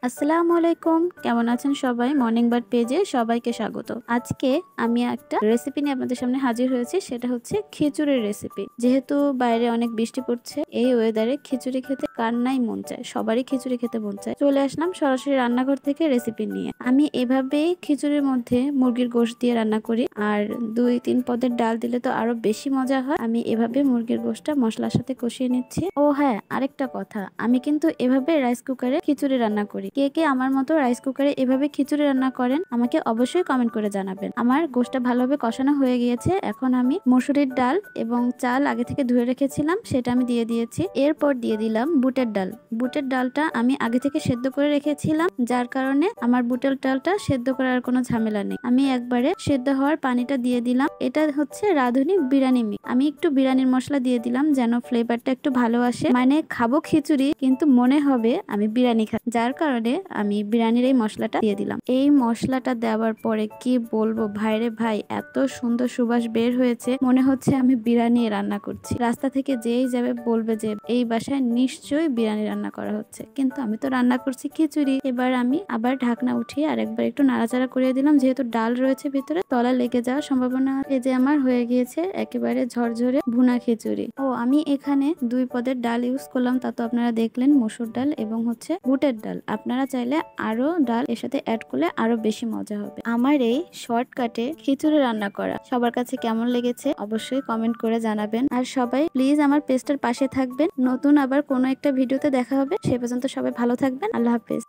আসসালামু আলাইকুম, কেমন আছেন সবাই? মর্নিং বার্ড পেজে সবাইকে স্বাগত। আজকে আমি একটা রেসিপি নিয়ে আপনাদের সামনে হাজির হয়েছি, সেটা হচ্ছে খিচুড়ির রেসিপি। যেহেতু বাইরে অনেক বৃষ্টি পড়ছে, এই ওয়েদারে খিচুড়ি খেতে কার নাই মন চায়? সবারই খিচুড়ি খেতে মন চায়। চলে আসলাম সরাসরি রান্নাঘর থেকে রেসিপি নিয়ে। আমি এভাবেই খিচুড়ির মধ্যে মুরগির গোশত দিয়ে রান্না করি, আর 2-3 পদের ডাল দিলে তো আরো বেশি মজা হয়। আমি এভাবে মুরগির গোশতটা মশলার সাথে কষিয়ে নিচ্ছি। ও হ্যাঁ, আরেকটা কথা, আমি কিন্তু এভাবে রাইস কুকারে খিচুড়ি রান্না করি। কে কে আমার মতো রাইস কুকারে এভাবে খিচুড়ি রান্না করেন আমাকে অবশ্যই কমেন্ট করে জানাবেন। আমার গোশতটা ভালোভাবে কষানো হয়ে গিয়েছে। এখন আমি মসুরির ডাল এবং চাল আগে থেকে ধুয়ে রেখেছিলাম, সেটা আমি দিয়ে দিয়েছি। এরপর দিয়ে দিলাম বুটের ডাল। বুটের ডালটা আমি আগে থেকে সেদ্ধ করে রেখেছিলাম, যার কারণে আমার বুটের ডালটা সেদ্ধ করার কোনো ঝামেলা নেই। আমি একবারে সেদ্ধ হওয়ার পানিটা দিয়ে দিলাম। এটা হচ্ছে রাঁধুনি বিরিয়ানি মিক্স। আমি একটু বিরিয়ানির মশলা দিয়ে দিলাম যেন ফ্লেভারটা একটু ভালো আসে। মানে খাবো খিচুড়ি কিন্তু মনে হবে আমি বিরিয়ানি খাই, যার কারণে আমি বিরিয়ানির এই মশলাটা দিয়ে দিলাম। এই মশলাটা দেওয়ার পরে কি বলবো ভাইরে ভাই, এত সুন্দর সুবাস বের হয়েছে, মনে হচ্ছে আমি বিরিয়ানি রান্না করছি। রাস্তা থেকে যেই যাবে বলবে যে এই বাসায় নিশ্চয়ই বিরিয়ানি রান্না করা হচ্ছে, কিন্তু আমি তো রান্না করছি খিচুড়ি। এবার আমি আবার ঢাকনা উঠিয়ে আরেকবার একটু নাড়াচাড়া করিয়ে দিলাম, যেহেতু ডাল রয়েছে ভিতরে, তলা লেগে যাওয়ার সম্ভাবনা। এই যে আমার হয়ে গিয়েছে একেবারে ঝরঝরে ভুনা খিচুড়ি। ও আমি এখানে 2 পদের ডাল ইউজ করলাম, তা তো আপনারা দেখলেন, মসুর ডাল এবং হচ্ছে বুটের ডাল। আপনারা চাইলে আরো ডাল এর সাথে অ্যাড করলে আরো বেশি মজা হবে। আমার এই শর্টকাটে খিচুড়ি রান্না করা সবার কাছে কেমন লেগেছে অবশ্যই কমেন্ট করে জানাবেন। আর সবাই প্লিজ আমার পেজটার পাশে থাকবেন। নতুন আবার কোনো একটা ভিডিওতে দেখা হবে, সে পর্যন্ত সবাই ভালো থাকবেন। আল্লাহ হাফেজ।